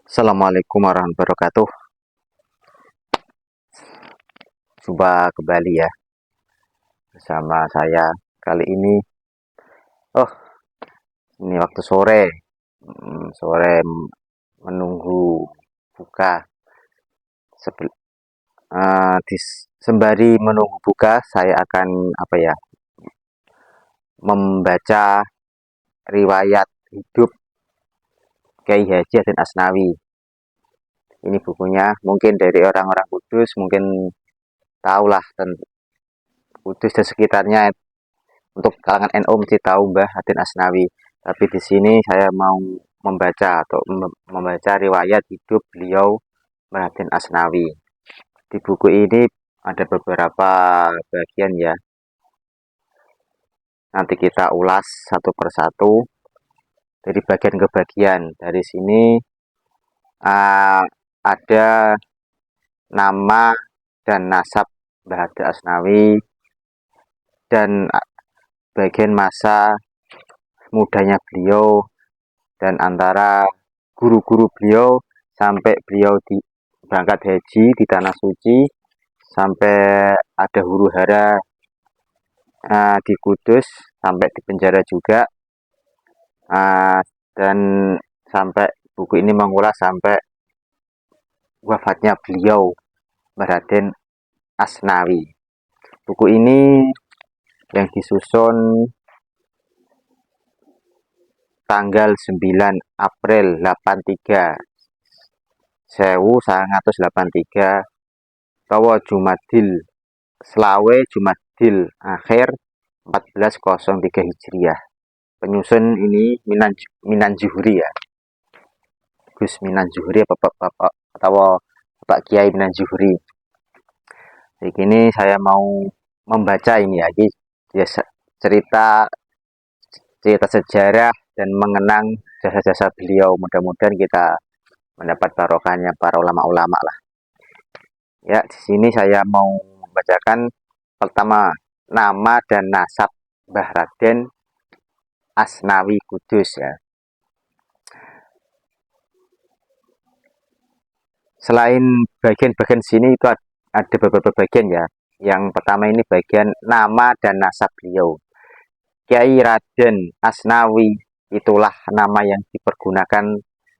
Assalamualaikum warahmatullahi wabarakatuh. Coba kembali ya bersama saya kali ini. Oh, ini waktu sore, sore menunggu buka. Sembari menunggu buka, saya akan membaca riwayat hidup Kyai Haji Hasyim Asnawi. Ini bukunya, mungkin dari orang-orang Kudus mungkin tahulah tentang Kudus dan sekitarnya. Untuk kalangan NU mesti tahu Mbah Hasyim Asnawi. Tapi di sini saya mau membaca riwayat hidup beliau Mbah Hasyim Asnawi. Di buku ini ada beberapa bagian ya. Nanti kita ulas satu persatu dari bagian ke bagian. Dari sini ada nama dan nasab Mbah Hasyim Asnawi dan bagian masa mudanya beliau dan antara guru-guru beliau sampai beliau berangkat haji di tanah suci, sampai ada huru hara di Kudus, sampai di penjara juga, dan sampai buku ini mengulas sampai wafatnya beliau Raden Asnawi. Buku ini yang disusun tanggal 9 April 83 1983 utawa Jumadil Selawe Jumadil akhir 1403 Hijriah. Penyusun ini Minan Zuhri ya. Gus Minan Zuhri atau Bapak Kiai Minan Zuhri. Jadi ini saya mau membaca ini ya, cerita sejarah dan mengenang jasa-jasa beliau. Mudah-mudahan kita mendapat barokahnya para ulama-ulama lah. Ya, di sini saya mau membacakan pertama nama dan nasab Mbah Raden Asnawi Kudus ya. Selain bagian-bagian sini itu ada beberapa bagian ya. Yang pertama ini bagian nama dan nasab beliau. Kyai Raden Asnawi itulah nama yang dipergunakan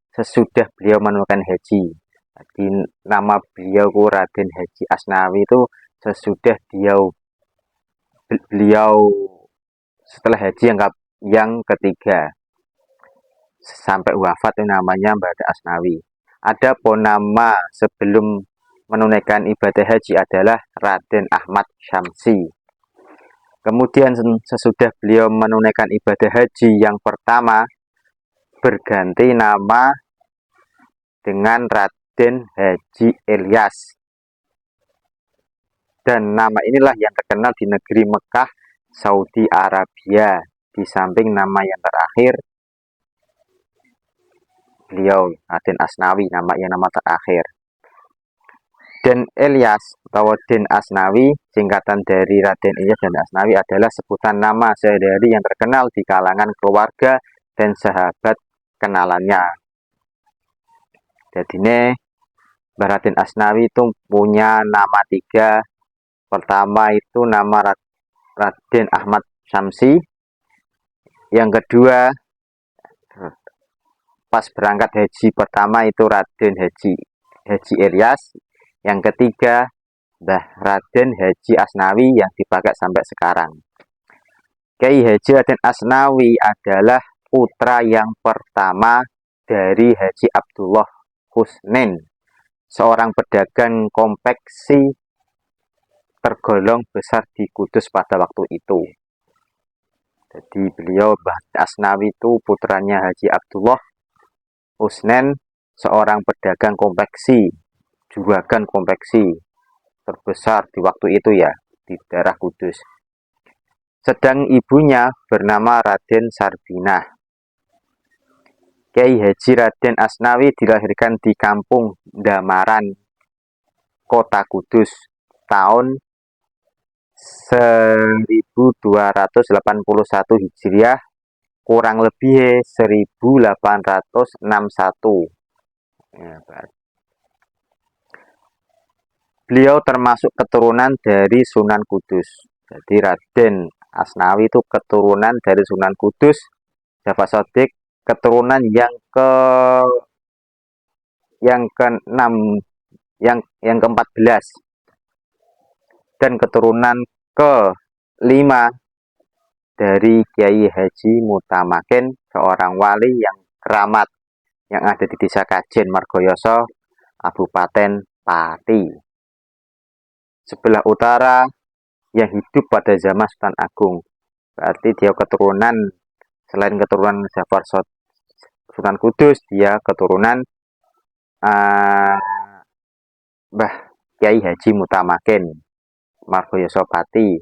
sesudah beliau menunaikan haji. Jadi nama beliau Raden Haji Asnawi itu sesudah beliau setelah haji yang ketiga sampai wafat itu namanya Mbah Asnawi. Adapun nama sebelum menunaikan ibadah haji adalah Raden Ahmad Syamsi. Kemudian sesudah beliau menunaikan ibadah haji yang pertama berganti nama dengan Raden Haji Ilyas. Dan nama inilah yang terkenal di negeri Mekah, Saudi Arabia. Di samping nama yang terakhir beliau Raden Asnawi, nama terakhir. Den Ilyas atau Den Asnawi, singkatan dari Raden Ilyas dan Asnawi adalah sebutan nama sehari-hari yang terkenal di kalangan keluarga dan sahabat kenalannya. Jadi ini Raden Asnawi itu punya nama 3. Pertama itu nama Raden Ahmad Syamsi. Yang kedua, pas berangkat haji pertama itu Raden Haji Ilyas. Yang ketiga, Mbah Raden Haji Asnawi yang dipakai sampai sekarang. Kyai Haji Raden Asnawi adalah putra yang pertama dari Haji Abdullah Husnin, seorang pedagang konveksi tergolong besar di Kudus pada waktu itu. Jadi beliau Mbah Asnawi itu putranya Haji Abdullah Husnin, seorang pedagang konveksi, juragan konveksi terbesar di waktu itu ya, di daerah Kudus. Sedang ibunya bernama Raden Sarbinah. Kyai Haji Raden Asnawi dilahirkan di Kampung Damaran, Kota Kudus, tahun 1281 Hijriah, kurang lebih 1861. Ya, beliau termasuk keturunan dari Sunan Kudus. Jadi Raden Asnawi itu keturunan dari Sunan Kudus, Jafar Shadiq keturunan yang ke-6, yang ke-14, dan keturunan ke-5 dari Kiai Haji Mutamakin, seorang wali yang keramat yang ada di Desa Kajen, Margoyoso, Kabupaten Pati. Sebelah utara yang hidup pada zaman Sultan Agung. Berarti dia keturunan, selain keturunan Jafar Sunan Kudus, dia keturunan Mbah Kiai Haji Mutamakin, Margoyoso Pati.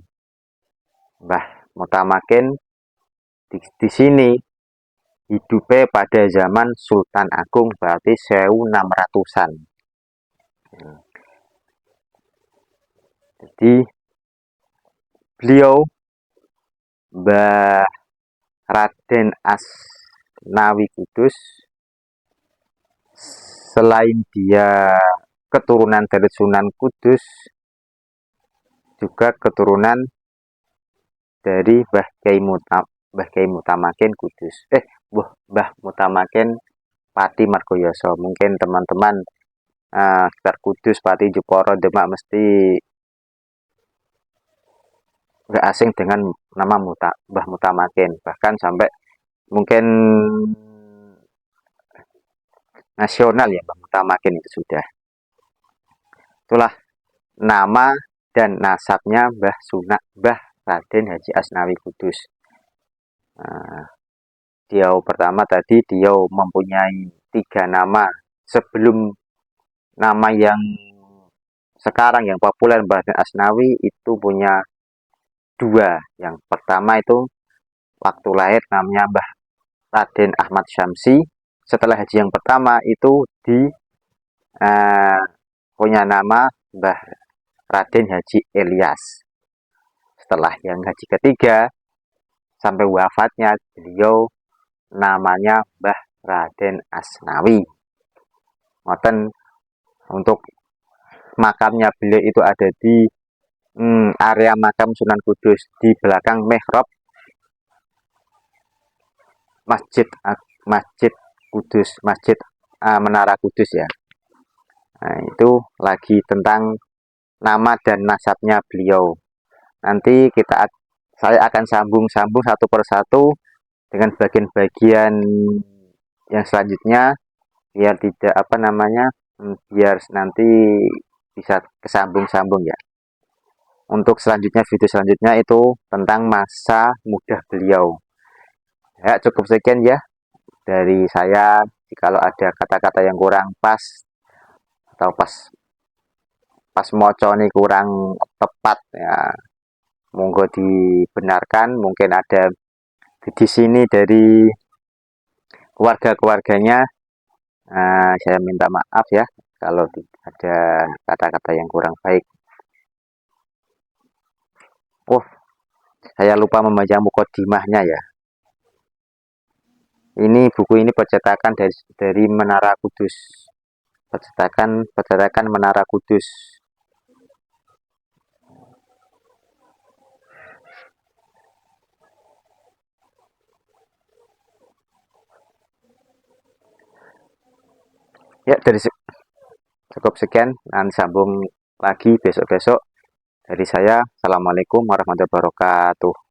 Mbah Mutamakin di sini hidupnya pada zaman Sultan Agung, berarti 1600-an. Jadi beliau Mbah Raden Asnawi Kudus, selain dia keturunan dari Sunan Kudus, juga keturunan dari Mbah Kiai Mutamakin Kudus. Mbah Mutamakin Pati Margoyoso. Mungkin teman-teman sekitar Kudus, Pati, Jepara, Demak mesti nggak asing dengan nama Mbah Mutamakin. Bahkan sampai mungkin nasional ya, Mbah Mutamakin itu sudah. Itulah nama dan nasabnya Mbah Raden Haji Asnawi Kudus. Dia pertama tadi dia mempunyai 3 nama sebelum nama yang sekarang yang populer Mbah Raden Asnawi itu punya 2. Yang pertama itu waktu lahir namanya Mbah Raden Ahmad Syamsi. Setelah haji yang pertama itu punya nama Mbah Raden Haji Ilyas. Setelah yang haji ketiga sampai wafatnya beliau namanya Mbah Raden Asnawi. Ngoten, untuk makamnya beliau itu ada di area makam Sunan Kudus, di belakang mihrab Masjid Kudus, Masjid Menara Kudus ya. Nah, itu lagi tentang nama dan nasabnya beliau. Nanti saya akan sambung satu persatu dengan bagian-bagian yang selanjutnya, biar tidak biar nanti bisa kesambung-sambung ya. Untuk video selanjutnya itu tentang masa muda beliau. Ya, cukup sekian ya dari saya. Kalau ada kata-kata yang kurang pas atau pas moco ini kurang tepat ya, monggo dibenarkan. Mungkin ada di sini dari keluarganya, saya minta maaf ya kalau ada kata-kata yang kurang baik. Saya lupa membaca mukadimahnya ya. Ini buku ini percetakan dari Menara Kudus. Percetakan Menara Kudus. Ya, cukup sekian. Nanti sambung lagi besok-besok. Dari saya, Assalamualaikum warahmatullahi wabarakatuh.